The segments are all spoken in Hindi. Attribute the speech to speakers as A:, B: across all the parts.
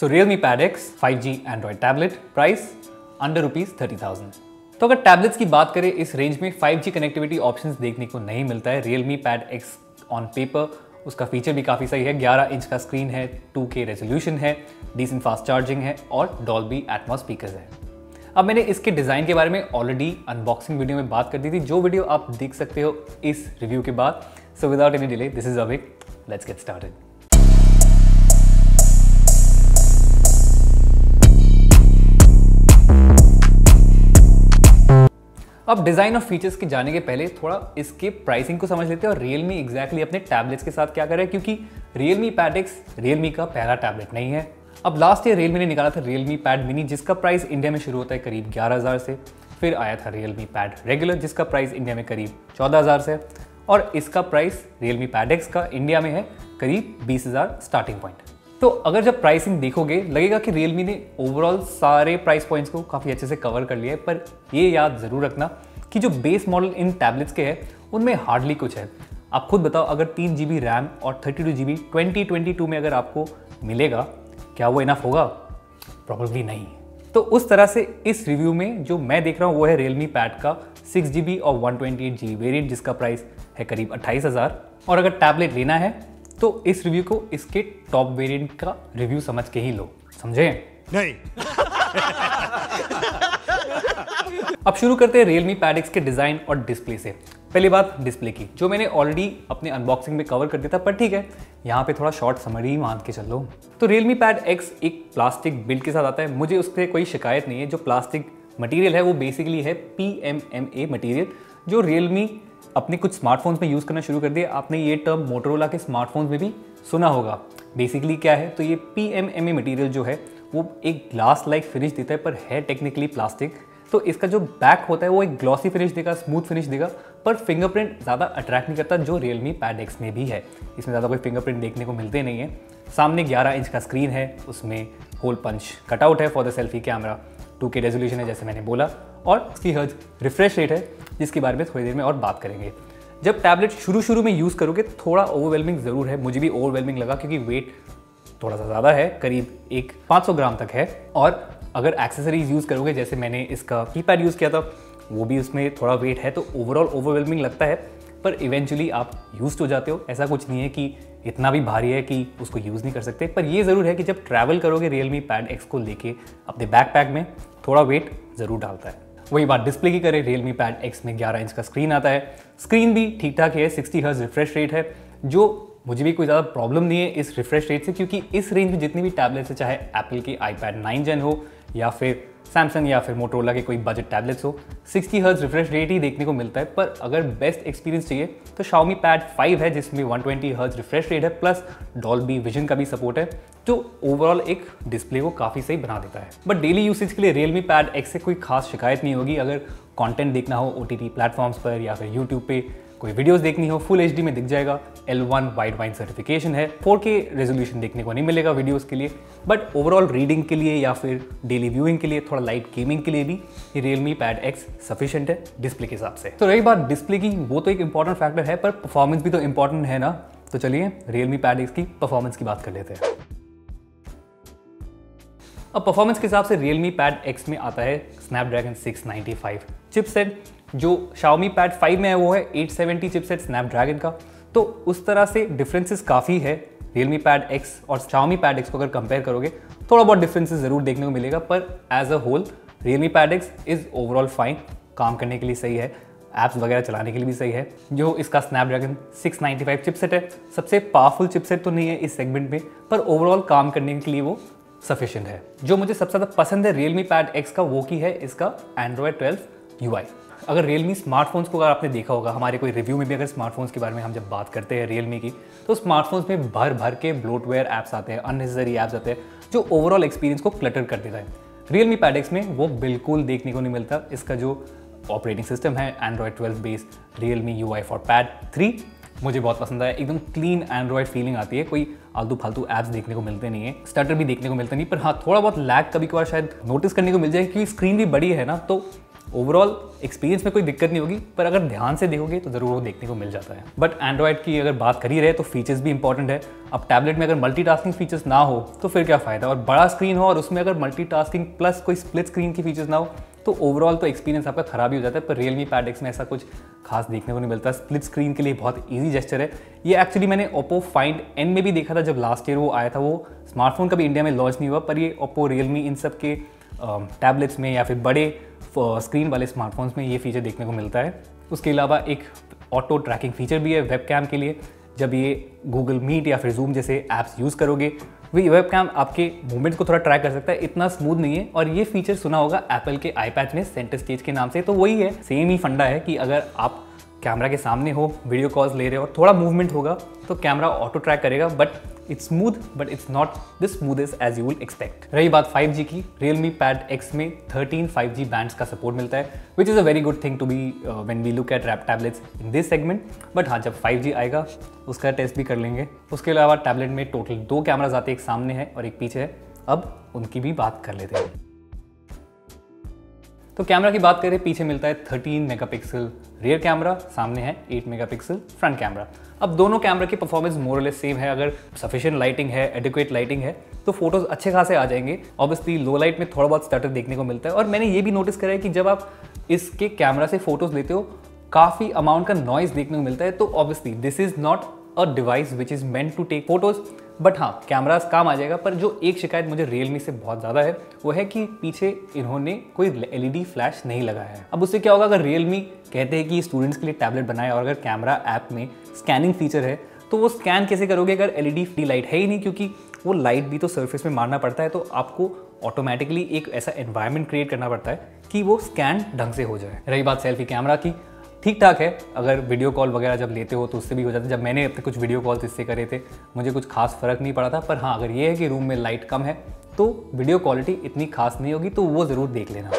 A: सो Realme Pad X 5G Android tablet, price under ₹30,000। तो अगर टैबलेट्स की बात करें, इस रेंज में 5G कनेक्टिविटी ऑप्शंस देखने को नहीं मिलता है। Realme Pad X on paper उसका फीचर भी काफ़ी सही है। 11 इंच का स्क्रीन है, 2K रेजोल्यूशन है, डिसेंट फास्ट चार्जिंग है और Dolby Atmos स्पीकर्स है। अब मैंने इसके डिज़ाइन के बारे में ऑलरेडी अनबॉक्सिंग वीडियो में बात कर दी थी, जो वीडियो आप देख सकते हो इस रिव्यू के बाद। So without any delay, this is Avik, let's get started. अब डिजाइन और फीचर्स के जाने के पहले थोड़ा इसके प्राइसिंग को समझ लेते हैं और Realme एग्जैक्टली अपने टैबलेट्स के साथ क्या कर रहा है, क्योंकि Realme Pad X Realme का पहला टैबलेट नहीं है। अब लास्ट ईयर Realme ने निकाला था Realme Pad Mini, जिसका प्राइस इंडिया में शुरू होता है करीब 11,000 से। फिर आया था Realme Pad Regular, जिसका प्राइस इंडिया में करीब 14,000 से, और इसका प्राइस Realme Pad X का इंडिया में है करीब 20,000 स्टार्टिंग पॉइंट। तो अगर जब प्राइसिंग देखोगे लगेगा कि Realme ने ओवरऑल सारे प्राइस पॉइंट्स को काफ़ी अच्छे से कवर कर लिया है, पर ये याद ज़रूर रखना कि जो बेस मॉडल इन टैबलेट्स के हैं उनमें हार्डली कुछ है। आप खुद बताओ, अगर 3 GB रैम और 32 GB 2022 में अगर आपको मिलेगा, क्या वो इनफ होगा? प्रॉब्लली नहीं। तो उस तरह से इस रिव्यू में जो मैं देख रहा हूँ वो है Realme Pad का 6 GB और 128 GB वेरिएंट, जिसका प्राइस है करीब 28,000। और अगर टैबलेट लेना है तो इस रिव्यू को इसके टॉप वेरिएंट का रिव्यू समझ के ही लो, समझे? नहीं। अब शुरू करते हैं Realme Pad X के डिजाइन और डिस्प्ले से। पहली बात डिस्प्ले की, जो मैंने ऑलरेडी अपने अनबॉक्सिंग में कवर कर दिया था, पर ठीक है, यहाँ पे थोड़ा शॉर्ट समरी मान के चल लो। तो Realme Pad X एक प्लास्टिक बिल्ड के साथ आता है। मुझे उससे कोई शिकायत नहीं है। जो प्लास्टिक मटेरियल है वो बेसिकली है PMMA मटेरियल, जो Realme अपने कुछ स्मार्टफोन्स में यूज़ करना शुरू कर दिया। आपने ये टर्म मोटोरोला के स्मार्टफोन्स में भी सुना होगा। बेसिकली क्या है, तो ये PMMA मटेरियल जो है वो एक ग्लास लाइक फिनिश देता है, पर है टेक्निकली प्लास्टिक। तो इसका जो बैक होता है वो एक ग्लॉसी फिनिश देगा, स्मूथ फिनिश देगा, पर फिंगरप्रिंट ज़्यादा अट्रैक्ट नहीं करता, जो Realme Pad X में भी है। इसमें ज़्यादा कोई फिंगरप्रिंट देखने को मिलते नहीं है। सामने 11 इंच का स्क्रीन है, उसमें होल पंच कटआउट है for the selfie camera, 2K resolution है जैसे मैंने बोला, और 60 हर्ट्ज रिफ्रेश रेट है, जिसके बारे में थोड़ी देर में और बात करेंगे। जब टैबलेट शुरू में यूज़ करोगे थोड़ा ओवरवेलमिंग ज़रूर है। मुझे भी ओवरवेलमिंग लगा, क्योंकि वेट थोड़ा सा ज़्यादा है, करीब 500 ग्राम तक है। और अगर एक्सेसरीज यूज़ करोगे, जैसे मैंने इसका कीपैड यूज़ किया था, वो भी उसमें थोड़ा वेट है, तो ओवरऑल ओवरवेलमिंग लगता है, पर इवेंचुअली आप यूज्ड हो जाते हो। ऐसा कुछ नहीं है कि इतना भी भारी है कि उसको यूज़ नहीं कर सकते। पर ये ज़रूर है कि जब ट्रैवल करोगे Realme Pad X को लेके अपने बैकपैक में, थोड़ा वेट ज़रूर डालता है। वही बात डिस्प्ले की करें, Realme Pad X में 11 इंच का स्क्रीन आता है। स्क्रीन भी ठीक ठाक है, 60 हर्ट्ज रिफ्रेश रेट है, जो मुझे भी कोई ज़्यादा प्रॉब्लम नहीं है इस रिफ्रेश रेट से, क्योंकि इस रेंज में जितनी भी टैबलेट्स है, चाहे एप्पल की iPad 9 Gen हो या फिर सैमसंग या फिर मोटोरोला के कोई बजट टैबलेट्स हो, 60 हर्ट्ज रिफ्रेश रेट ही देखने को मिलता है। पर अगर बेस्ट एक्सपीरियंस चाहिए तो Xiaomi Pad 5 है, जिसमें 120 हर्ट्ज रिफ्रेश रेट है, प्लस Dolby Vision का भी सपोर्ट है, जो ओवरऑल एक डिस्प्ले को काफ़ी सही बना देता है। बट डेली यूसेज के लिए Realme Pad X से कोई खास शिकायत नहीं होगी। अगर कंटेंट देखना हो OTT प्लेटफॉर्म्स पर या फिर यूट्यूब पे कोई वीडियोस देखनी हो, फुल HD में दिख जाएगा। L1 वाइड वाइन सर्टिफिकेशन है, 4K रेजोल्यूशन देखने को नहीं मिलेगा वीडियोस के लिए, बट ओवरऑल रीडिंग के लिए या फिर डेली व्यूइंग के लिए, थोड़ा लाइट गेमिंग के लिए भी ये Realme Pad X सफिशिएंट है डिस्प्ले के हिसाब से। तो रही बात डिस्प्ले की, वो तो एक इंपॉर्टेंट फैक्टर है, पर परफॉर्मेंस भी तो इंपॉर्टेंट है ना। तो चलिए Realme Pad X की परफॉर्मेंस की बात कर लेते हैं। अब परफॉर्मेंस के हिसाब से Realme Pad X में आता है Snapdragon 695 चिपसेट। जो Xiaomi Pad 5 में है वो है 870 चिपसेट Snapdragon का। तो उस तरह से डिफरेंसेस काफ़ी है Realme Pad X और Xiaomi Pad X को अगर कंपेयर करोगे, थोड़ा बहुत डिफरेंसेस ज़रूर देखने को मिलेगा, पर as a whole Realme Pad X is overall fine. काम करने के लिए सही है, ऐप्स वगैरह चलाने के लिए भी सही है। जो इसका Snapdragon 695 चिपसेट है, सबसे पावरफुल चिपसेट तो नहीं है इस सेगमेंट में, पर ओवरऑल काम करने के लिए वो सफिशिएंट है। जो मुझे सबसे ज़्यादा पसंद है Realme Pad X का, वो की है इसका Android 12 UI। अगर Realme स्मार्टफोन्स को अगर आपने देखा होगा, हमारे कोई रिव्यू में भी अगर स्मार्टफोन्स के बारे में हम जब बात करते हैं Realme की, तो स्मार्टफोन्स में भर के ब्लोटवेयर ऐप्स आते हैं, अननेसेसरी ऐप्स आते हैं, जो ओवरऑल एक्सपीरियंस को क्लटर कर देता है। Realme Pad X में वो बिल्कुल देखने को नहीं मिलता। इसका जो ऑपरेटिंग सिस्टम है Android 12 based Realme UI for Pad 3 मुझे बहुत पसंद आया। एकदम क्लीन एंड्रॉयड फीलिंग आती है, कोई आलतू फालतू ऐप्स देखने को मिलते नहीं है, स्टटर भी देखने को मिलता नहीं, पर हाँ थोड़ा बहुत लैग कभी कभार शायद नोटिस करने को मिल जाए, क्योंकि स्क्रीन भी बड़ी है ना, तो ओवरऑल एक्सपीरियंस में कोई दिक्कत नहीं होगी, पर अगर ध्यान से देखोगे तो ज़रूर वो देखने को मिल जाता है। बट एंड्रॉयड की अगर बात कर ही रहे तो फीचर्स भी इंपॉर्टेंट है। अब टैबलेट में अगर मल्टीटास्किंग फीचर्स ना हो तो फिर क्या फ़ायदा, और बड़ा स्क्रीन हो और उसमें अगर मल्टीटास्किंग प्लस कोई स्प्लिट स्क्रीन की फीचर्स ना हो तो ओवरऑल तो एक्सपीरियंस आपका खराब ही हो जाता है। पर Realme Pad X में ऐसा कुछ खास देखने को नहीं मिलता। स्प्लिट स्क्रीन के लिए बहुत ईजी जेस्चर है। ये एक्चुअली मैंने Oppo Find N में भी देखा था, जब लास्ट ईयर वो आया था। वो स्मार्टफोन कभी इंडिया में लॉन्च नहीं हुआ, पर ये Oppo, Realme इन सब के टैबलेट्स में या फिर बड़े स्क्रीन वाले स्मार्टफोन्स में ये फीचर देखने को मिलता है। उसके अलावा एक ऑटो ट्रैकिंग फीचर भी है वेब कैम के लिए। जब ये गूगल मीट या फिर जूम जैसे ऐप्स यूज़ करोगे वही वेब कैम आपके मूवमेंट को थोड़ा ट्रैक कर सकता है। इतना स्मूथ नहीं है, और ये फीचर सुना होगा एप्पल के iPad में सेंटर स्टेज के नाम से, तो वही है, सेम ही फंडा है कि अगर आप कैमरा के सामने हो, वीडियो कॉल्स ले रहे हो और थोड़ा मूवमेंट होगा तो कैमरा ऑटो ट्रैक करेगा। But it's smooth, but it's not the smoothest as you will expect. रही बात 5G की, Realme Pad X में 13 5G बैंड्स का सपोर्ट मिलता है, which is a very good thing to be when we look at rap tablets in this segment. But हाँ, जब 5G आएगा उसका टेस्ट भी कर लेंगे। उसके अलावा टैबलेट में टोटल 2 कैमराज आते हैं, एक सामने है और एक पीछे है। अब उनकी भी बात कर लेते हैं। तो कैमरा की बात करें, पीछे मिलता है 13 मेगापिक्सल रियर कैमरा, सामने है 8 मेगापिक्सल फ्रंट कैमरा। अब दोनों कैमरा की परफॉर्मेंस मोर और लेस सेम है। अगर सफिशिएंट लाइटिंग है, एडिक्वेट लाइटिंग है तो फोटोज अच्छे खासे आ जाएंगे। ऑब्वियसली लो लाइट में थोड़ा बहुत स्टटर देखने को मिलता है, और मैंने ये भी नोटिस करा है कि जब आप इसके कैमरा से फोटोज लेते हो काफ़ी अमाउंट का नॉइज देखने को मिलता है। तो obviously this is not a device which is meant to take photos, but हाँ, कैमरास काम आ जाएगा। पर जो एक शिकायत मुझे Realme से बहुत ज़्यादा है वो है कि पीछे इन्होंने कोई LED फ्लैश नहीं लगाया है। अब उससे क्या होगा, अगर Realme कहते हैं कि स्टूडेंट्स के लिए टैबलेट बनाए और अगर कैमरा ऐप में स्कैनिंग फीचर है तो वो स्कैन कैसे करोगे अगर LED फ्री लाइट है ही नहीं, क्योंकि वो लाइट भी तो सरफेस में मारना पड़ता है। तो आपको ऑटोमेटिकली एक ऐसा एनवायरनमेंट क्रिएट करना पड़ता है कि वो स्कैन ढंग से हो जाए। रही बात सेल्फी कैमरा की, ठीक ठाक है। अगर वीडियो कॉल वगैरह जब लेते हो तो उससे भी हो जाता है। जब मैंने अपने कुछ वीडियो कॉल्स इससे करे थे मुझे कुछ खास फ़र्क नहीं पड़ा था। पर हाँ, अगर ये है कि रूम में लाइट कम है तो वीडियो क्वालिटी इतनी खास नहीं होगी, तो वो ज़रूर देख लेना।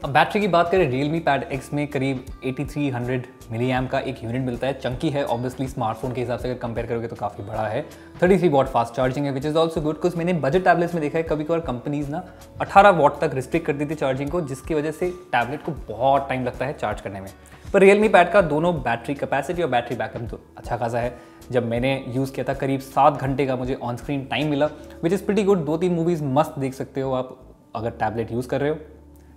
A: अब बैटरी की बात करें, Realme Pad X में करीब 8300 मिली एम का एक यूनिट मिलता है। चंकी है, ऑब्वियसली स्मार्टफोन के हिसाब से अगर कंपेयर करोगे तो काफ़ी बड़ा है। 33 वॉट फास्ट चार्जिंग है, which is also good, because मैंने बजट टैबलेट्स में देखा है कभी कभार कंपनीज ना 18 वॉट तक रिस्ट्रिक्ट कर दी थी चार्जिंग को, जिसकी वजह से टैबलेट को बहुत टाइम लगता है चार्ज करने में। पर Realme Pad का दोनों बैटरी कैपेसिटी और बैटरी बैकअप तो अच्छा खासा है। जब मैंने यूज़ किया था करीब 7 घंटे का मुझे ऑन स्क्रीन टाइम मिला, which is pretty good. 2-3 movies मस्त देख सकते हो आप अगर टैबलेट यूज़ कर रहे हो।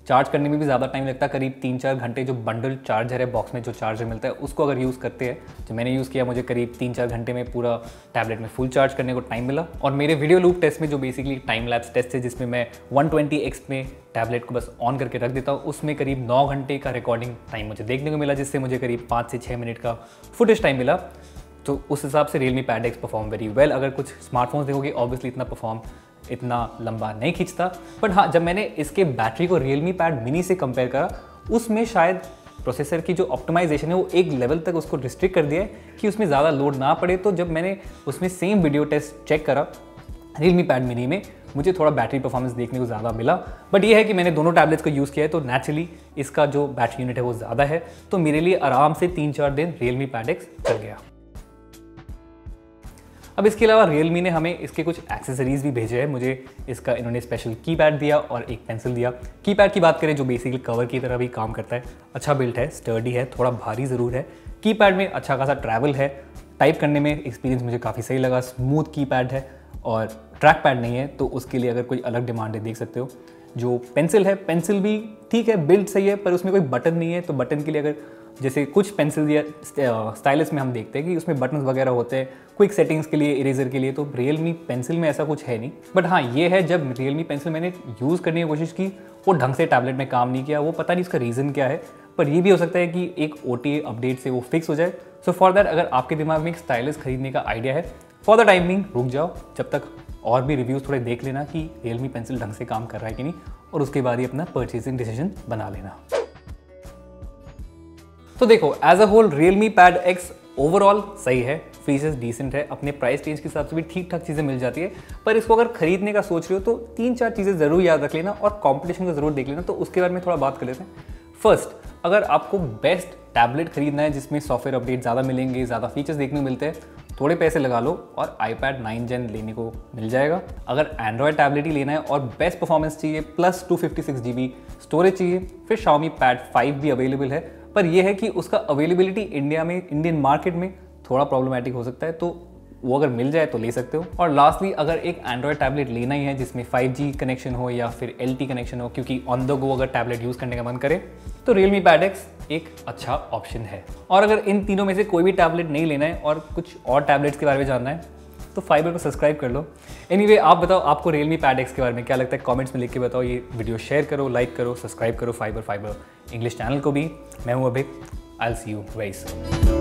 A: चार्ज करने में भी ज़्यादा टाइम लगता है, करीब 3-4 घंटे। जो बंडल चार्जर है, बॉक्स में जो चार्जर मिलता है उसको अगर यूज़ करते हैं, जो मैंने यूज़ किया, मुझे करीब 3-4 घंटे में पूरा टैबलेट में फुल चार्ज करने को टाइम मिला। और मेरे वीडियो लूप टेस्ट में जो बेसिकली टाइम लैप्स टेस्ट है, जिसमें मैं 120x में टैबलेट को बस ऑन करके रख देता हूँ, उसमें करीब 9 घंटे का रिकॉर्डिंग टाइम मुझे देखने को मिला, जिससे मुझे करीब 5 से 6 मिनट का फुटेज टाइम मिला। तो उस हिसाब से Realme Pad X perform very well. अगर कुछ स्मार्टफोन्स देखोगे ऑब्वियसली इतना लंबा नहीं खींचता। बट हाँ, जब मैंने इसके बैटरी को Realme Pad Mini से कंपेयर करा, उसमें शायद प्रोसेसर की जो ऑप्टिमाइजेशन है वो एक लेवल तक उसको रिस्ट्रिक्ट कर दिया है कि उसमें ज़्यादा लोड ना पड़े। तो जब मैंने उसमें सेम वीडियो टेस्ट चेक करा Realme Pad Mini में, मुझे थोड़ा बैटरी परफॉर्मेंस देखने को ज़्यादा मिला। बट ये है कि मैंने दोनों टैबलेट्स को यूज़ किया है तो नेचुरली इसका जो बैटरी यूनिट है वो ज़्यादा है, तो मेरे लिए आराम से 3-4 दिन Realme Pad X चल गया। अब इसके अलावा Realme ने हमें इसके कुछ एक्सेसरीज़ भी भेजे हैं। मुझे इसका इन्होंने स्पेशल कीपैड दिया और एक पेंसिल दिया। कीपैड की बात करें, जो बेसिकली कवर की तरह भी काम करता है, अच्छा बिल्ट है, स्टर्डी है, थोड़ा भारी ज़रूर है। कीपैड में अच्छा खासा ट्रैवल है, टाइप करने में एक्सपीरियंस मुझे काफ़ी सही लगा। स्मूथ कीपैड है और ट्रैक पैड नहीं है, तो उसके लिए अगर कोई अलग डिमांड है देख सकते हो। जो पेंसिल है, पेंसिल भी ठीक है, बिल्ड सही है, पर उसमें कोई बटन नहीं है। तो बटन के लिए अगर जैसे कुछ पेंसिल या स्टाइलस में हम देखते हैं कि उसमें बटन्स वगैरह होते हैं क्विक सेटिंग्स के लिए, इरेजर के लिए, तो Realme पेंसिल में ऐसा कुछ है नहीं। बट हाँ, ये है जब Realme पेंसिल मैंने यूज़ करने की कोशिश की वो ढंग से टैबलेट में काम नहीं किया। वो पता नहीं इसका रीज़न क्या है, पर ये भी हो सकता है कि एक OTA अपडेट से वो फिक्स हो जाए। सो फॉर दैट, अगर आपके दिमाग में एक स्टाइलस खरीदने का आइडिया है, फॉर द टाइम बिंग रुक जाओ, जब तक और भी रिव्यूज़ थोड़े देख लेना कि Realme पेंसिल ढंग से काम कर रहा है कि नहीं, और उसके बाद ही अपना परचेजिंग डिसीजन बना लेना। तो देखो, as a whole Realme Pad X overall सही है, फीचर्स डिसेंट है, अपने प्राइस रेंज के हिसाब से भी ठीक ठाक चीज़ें मिल जाती है। पर इसको अगर खरीदने का सोच रहे हो तो 3-4 चीज़ें ज़रूर याद रख लेना और कंपटीशन को ज़रूर देख लेना। तो उसके बारे में थोड़ा बात कर लेते हैं। फर्स्ट, अगर आपको बेस्ट टैबलेट खरीदना है जिसमें सॉफ्टवेयर अपडेट ज़्यादा मिलेंगे, ज़्यादा फीचर्स देखने को मिलते हैं, थोड़े पैसे लगा लो और iPad 9 Gen लेने को मिल जाएगा। अगर एंड्रॉयड टैबलेट ही लेना है और बेस्ट परफॉर्मेंस चाहिए प्लस 256 GB स्टोरेज चाहिए, फिर Xiaomi Pad 5 भी अवेलेबल है, पर यह है कि उसका अवेलेबिलिटी इंडियन मार्केट में थोड़ा प्रॉब्लमेटिक हो सकता है, तो वो अगर मिल जाए तो ले सकते हो। और लास्टली अगर एक एंड्रॉयड टैबलेट लेना ही है जिसमें 5G कनेक्शन हो या फिर LTE कनेक्शन हो, क्योंकि ऑन द गो अगर टैबलेट यूज़ करने का मन करे, तो Realme Pad X एक अच्छा ऑप्शन है। और अगर इन तीनों में से कोई भी टैबलेट नहीं लेना है और कुछ और टैबलेट्स के बारे में जानना है तो फाइबर को सब्सक्राइब कर लो। एनीवे, आप बताओ आपको Realme Pad X के बारे में क्या लगता है, कमेंट्स में लिख के बताओ। ये वीडियो शेयर करो, लाइक करो, सब्सक्राइब करो फाइबर इंग्लिश चैनल को भी। मैं हूँ अभिक, I will see you very soon.